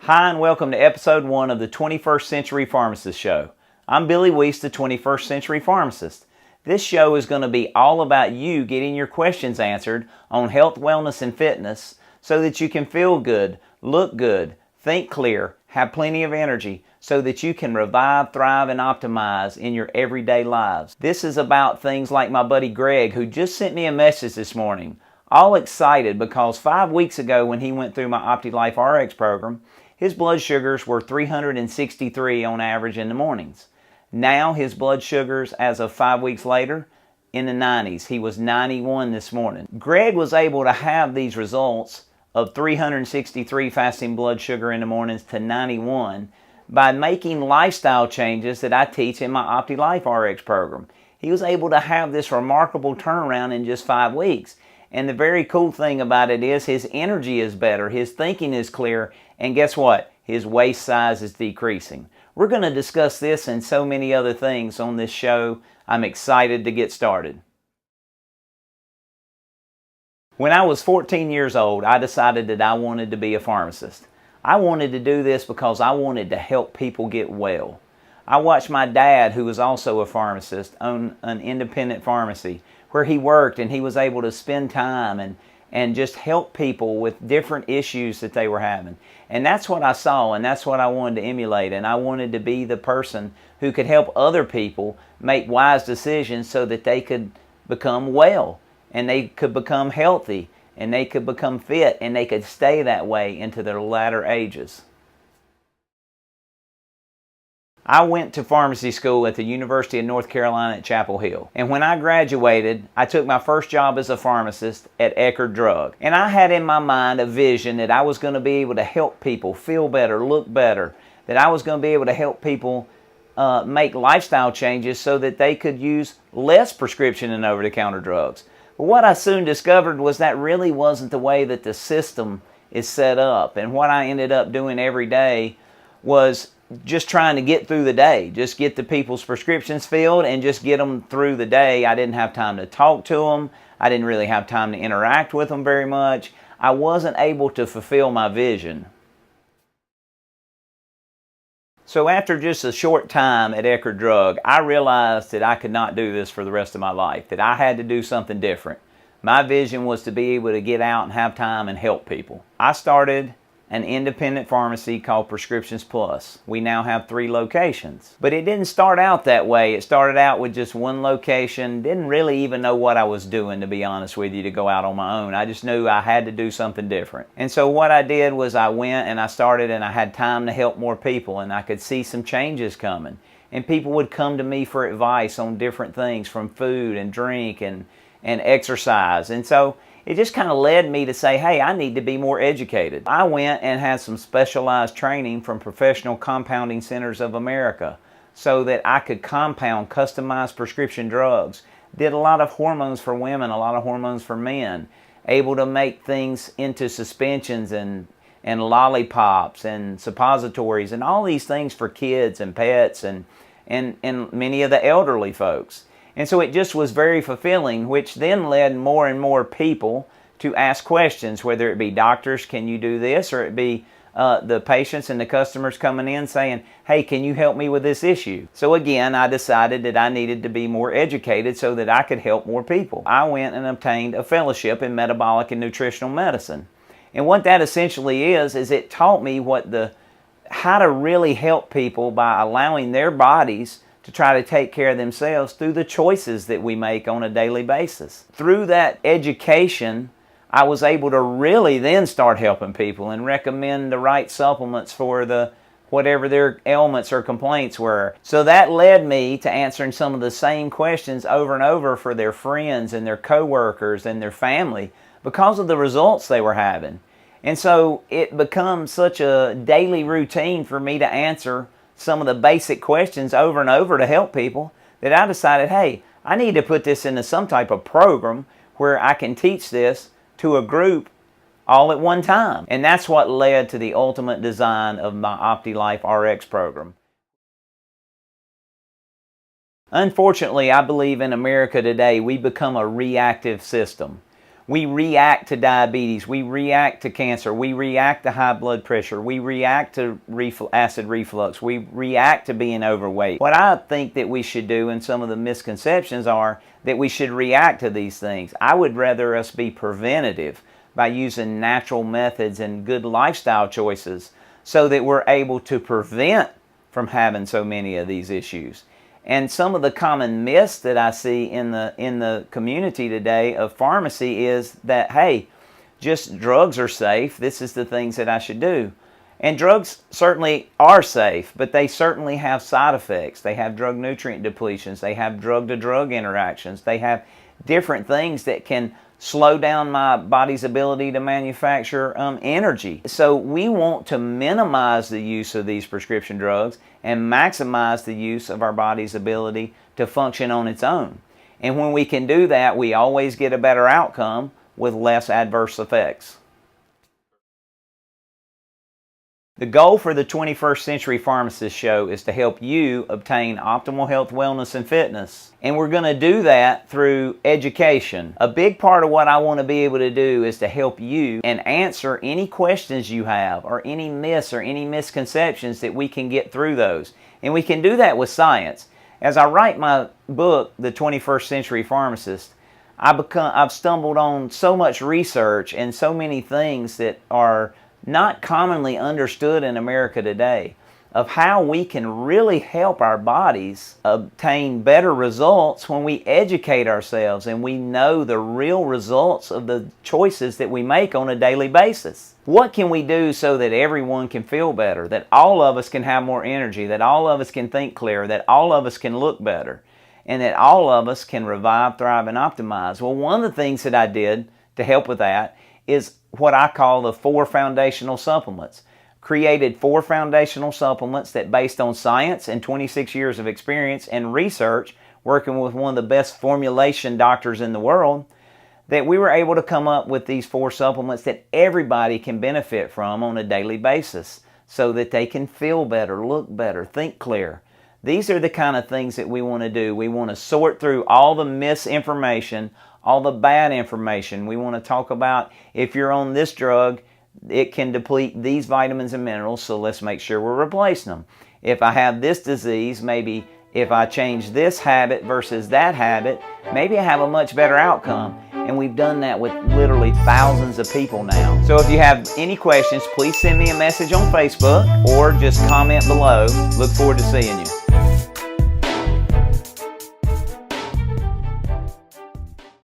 Hi and welcome to episode 1 of the 21st Century Pharmacist Show. I'm Billy Weiss, the 21st Century Pharmacist. This show is going to be all about you getting your questions answered on health, wellness, and fitness so that you can feel good, look good, think clear, have plenty of energy so that you can revive, thrive, and optimize in your everyday lives. This is about things like my buddy Greg, who just sent me a message this morning, all excited because 5 weeks ago when he went through Myopathy Life Rx program, his blood sugars were 363 on average in the mornings. Now his blood sugars, as of 5 weeks later, in the 90s. He was 91 this morning. Greg was able to have these results of 363 fasting blood sugar in the mornings to 91 by making lifestyle changes that I teach in my Myopathy Life Rx program. He was able to have this remarkable turnaround in just 5 weeks. And the very cool thing about it is his energy is better, his thinking is clear, and guess what? His waist size is decreasing. We're going to discuss this and so many other things on this show. I'm excited to get started. When I was 14 years old, I decided that I wanted to be a pharmacist. I wanted to do this because I wanted to help people get well. I watched my dad, who was also a pharmacist, own an independent pharmacy where he worked, and he was able to spend time and just help people with different issues that they were having. And that's what I saw, and that's what I wanted to emulate. And I wanted to be the person who could help other people make wise decisions so that they could become well, and they could become healthy, and they could become fit, and they could stay that way into their latter ages. I went to pharmacy school at the University of North Carolina at Chapel Hill. And when I graduated, I took my first job as a pharmacist at Eckerd Drug. And I had in my mind a vision that I was going to be able to help people feel better, look better, that I was going to be able to help people make lifestyle changes so that they could use less prescription and over-the-counter drugs. But what I soon discovered was that really wasn't the way that the system is set up. And what I ended up doing every day was just trying to get through the day, just get the people's prescriptions filled and just get them through the day. I didn't have time to talk to them. I didn't really have time to interact with them very much. I wasn't able to fulfill my vision. So after just a short time at Eckerd Drug, I realized that I could not do this for the rest of my life, that I had to do something different. My vision was to be able to get out and have time and help people. I started an independent pharmacy called Prescriptions Plus. We now have 3 locations. But it didn't start out that way. It started out with just 1 location. Didn't really even know what I was doing, to be honest with you, to go out on my own. I just knew I had to do something different. And so what I did was I went and I started, and I had time to help more people, and I could see some changes coming. And people would come to me for advice on different things, from food and drink and exercise. And so it just kind of led me to say, hey, I need to be more educated. I went and had some specialized training from Professional Compounding Centers of America so that I could compound customized prescription drugs. Did a lot of hormones for women, a lot of hormones for men. Able to make things into suspensions and lollipops and suppositories and all these things for kids and pets and many of the elderly folks. And so it just was very fulfilling, which then led more and more people to ask questions, whether it be doctors, can you do this? Or it be the patients and the customers coming in saying, hey, can you help me with this issue? So again, I decided that I needed to be more educated so that I could help more people. I went and obtained a fellowship in metabolic and nutritional medicine. And what that essentially is it taught me how to really help people by allowing their bodies to try to take care of themselves through the choices that we make on a daily basis. Through that education, I was able to really then start helping people and recommend the right supplements for whatever their ailments or complaints were. So that led me to answering some of the same questions over and over for their friends and their coworkers and their family because of the results they were having. And so it becomes such a daily routine for me to answer some of the basic questions over and over to help people that I decided, hey, I need to put this into some type of program where I can teach this to a group all at one time. And that's what led to the ultimate design of my Myopathy Life Rx program. Unfortunately, I believe in America today, we become a reactive system. We react to diabetes, we react to cancer, we react to high blood pressure, we react to acid reflux, we react to being overweight. What I think that we should do, and some of the misconceptions are that we should react to these things. I would rather us be preventative by using natural methods and good lifestyle choices so that we're able to prevent from having so many of these issues. And some of the common myths that I see in the community today of pharmacy is that, hey, just drugs are safe. This is the things that I should do. And drugs certainly are safe, but they certainly have side effects. They have drug nutrient depletions. They have drug-to-drug interactions. They have different things that can slow down my body's ability to manufacture energy. So we want to minimize the use of these prescription drugs and maximize the use of our body's ability to function on its own. And when we can do that, we always get a better outcome with less adverse effects. The goal for the 21st Century Pharmacist show is to help you obtain optimal health, wellness, and fitness. And we're going to do that through education. A big part of what I want to be able to do is to help you and answer any questions you have or any myths or any misconceptions that we can get through those. And we can do that with science. As I write my book, The 21st Century Pharmacist, I've stumbled on so much research and so many things that are not commonly understood in America today of how we can really help our bodies obtain better results when we educate ourselves and we know the real results of the choices that we make on a daily basis. What can we do so that everyone can feel better, that all of us can have more energy, that all of us can think clearer, that all of us can look better, and that all of us can revive, thrive, and optimize? Well, one of the things that I did to help with that is what I call the 4 foundational supplements. Created 4 foundational supplements that, based on science and 26 years of experience and research, working with one of the best formulation doctors in the world, that we were able to come up with these 4 supplements that everybody can benefit from on a daily basis so that they can feel better, look better, think clear. These are the kind of things that we want to do. We want to sort through all the misinformation, all the bad information. We want to talk about, if you're on this drug, it can deplete these vitamins and minerals, so let's make sure we're replacing them. If I have this disease, maybe if I change this habit versus that habit, maybe I have a much better outcome. And we've done that with literally thousands of people now. So if you have any questions, please send me a message on Facebook or just comment below. Look forward to seeing you.